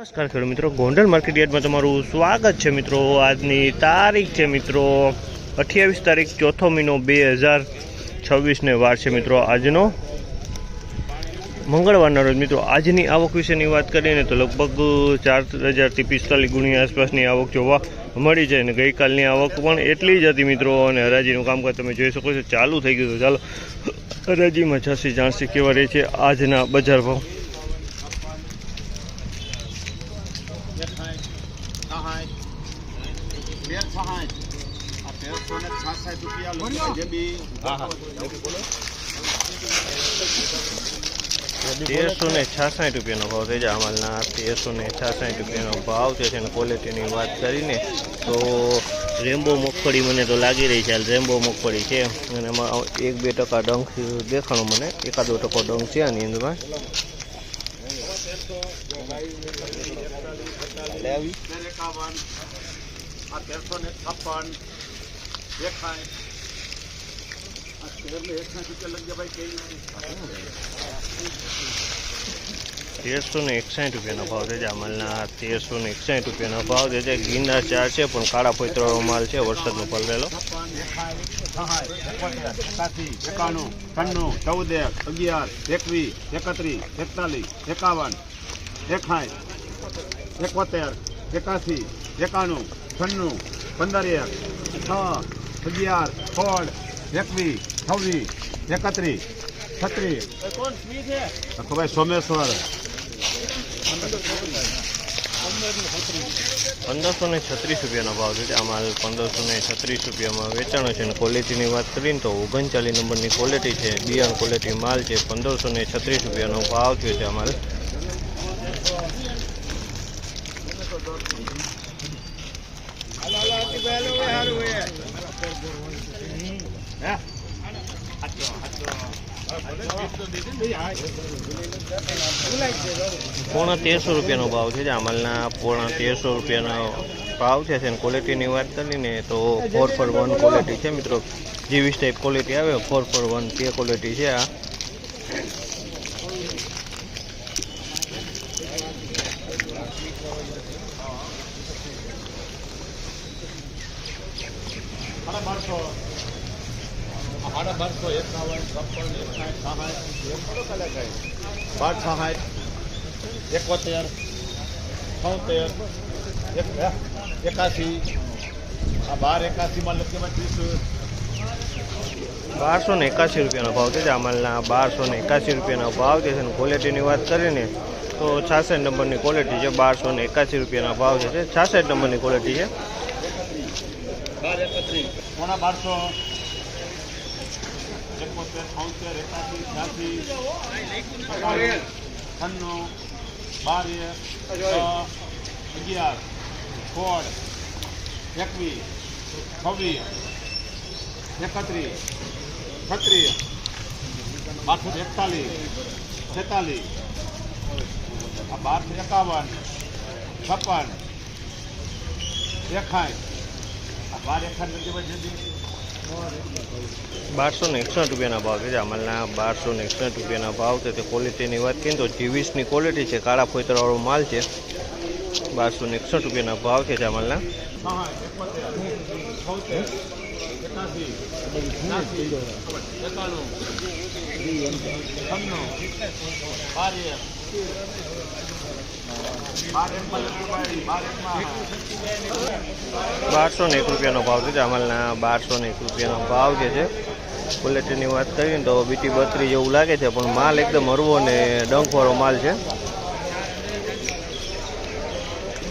નમસ્કાર ખેડૂત મિત્રો, ગોંડલ માર્કેટ યાર્ડમાં તમારું સ્વાગત છે મિત્રો। આજની તારીખ છે મિત્રો 28 તારીખ 4થો મહિનો 2026 ને વાર છે મિત્રો આજનો મંગળવારના રોજ મિત્રો। આજની આવક વિશેની વાત કરીએ ને તો લગભગ 4000 થી 45 ગુણી આસપાસની આવક જોવા મળી છે અને ગઈકાલની આવક પણ એટલી જ હતી મિત્રો। અને હરાજીનું કામકાજ તમે જોઈ શકો છો ચાલુ થઈ ગયું। તો ચાલો હરાજીમાં છાસી જાણસી કેવા રહે છે આજના બજાર ભાવ। ₹1366 ભાવ થઈ જાય અમાલના। ₹1366 ભાવ છે। ક્વોલિટીની વાત કરીને તો રેમ્બો મગફળી મને તો લાગી રહી છે, રેમ્બો મગફળી છે અને એમાં 1-2% ડંખ દેખાણો મને, 1-2% ડંખ છે આની અંદરમાં। ₹1361 ભાવ છે જામલના। ₹1361 ભાવ છે। ગિરનાર 4 છે પણ કાળા પોતરાળો માલ છે, વરસાદનો પલળેલો। 91, 92, 93, 11, 21, 31, 41, 51, 61, 71, 81, 91, 96, 15, 6, 11, 16, 21, 26, 31, 36। તો ભાઈ સોમેશ્વર ₹1536 ભાવ છે આ માલ। ₹1536 વેચાણો છે અને ક્વોલિટીની વાત કરીને તો 39 નંબરની ક્વોલિટી છે, બિયારણ ક્વોલિટી માલ છે। ₹1536 ભાવ થયો છે આ માલ। ₹1350 ભાવ છે જામલના। ₹1350 ભાવ છે અને ક્વોલિટીની વાત કરીને તો 4x1 ક્વોલિટી છે મિત્રો। જીવીસ ટાઈપ ક્વોલિટી આવે, 4x1 તે ક્વોલિટી છે આ। ₹1281 ભાવ છે જામલના। ₹1281 ભાવ છે અને ક્વોલિટીની વાત કરીને તો 66 નંબરની ક્વોલિટી છે। ₹1281 ભાવ છે, 66 નંબરની ક્વોલિટી છે। ₹1261 ભાવ છે જામલના। ₹1261 ભાવ છે। તે ક્વોલિટીની વાત કરીએ તો જીવીસની ક્વોલિટી છે, કાળા ફોતરાવાળો માલ છે। ₹1261 ભાવ છે જામલના। ₹1201 ભાવ છે જામલના। ₹1201 ભાવ જે છે। ક્વોલિટીની વાત કરીએ તો બીટી 32 જેવું લાગે છે પણ માલ એકદમ હરવો ને ડંખવાળો માલ છે।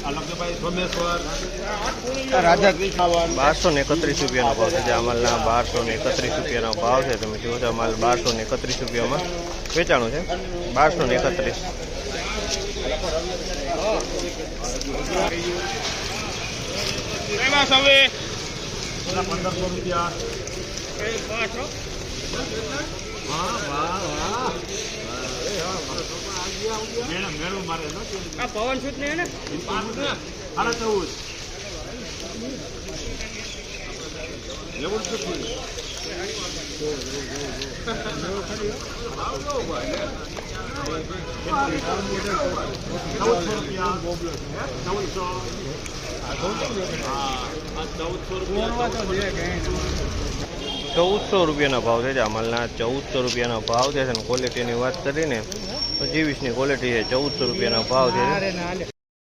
₹1231 ભાવ છે જામલના। ₹1231 ભાવ છે। તમે જુઓ છો માલ ₹1231 વેચાણું છે। 1231 પવન છૂટ ને ₹14.5 ₹1400 ભાવ છે જામલના, ₹1400 ભાવ છે અને ક્વોલિટીની વાત કરીને તો 24ની ક્વોલિટી છે, ₹1400 ભાવ છે.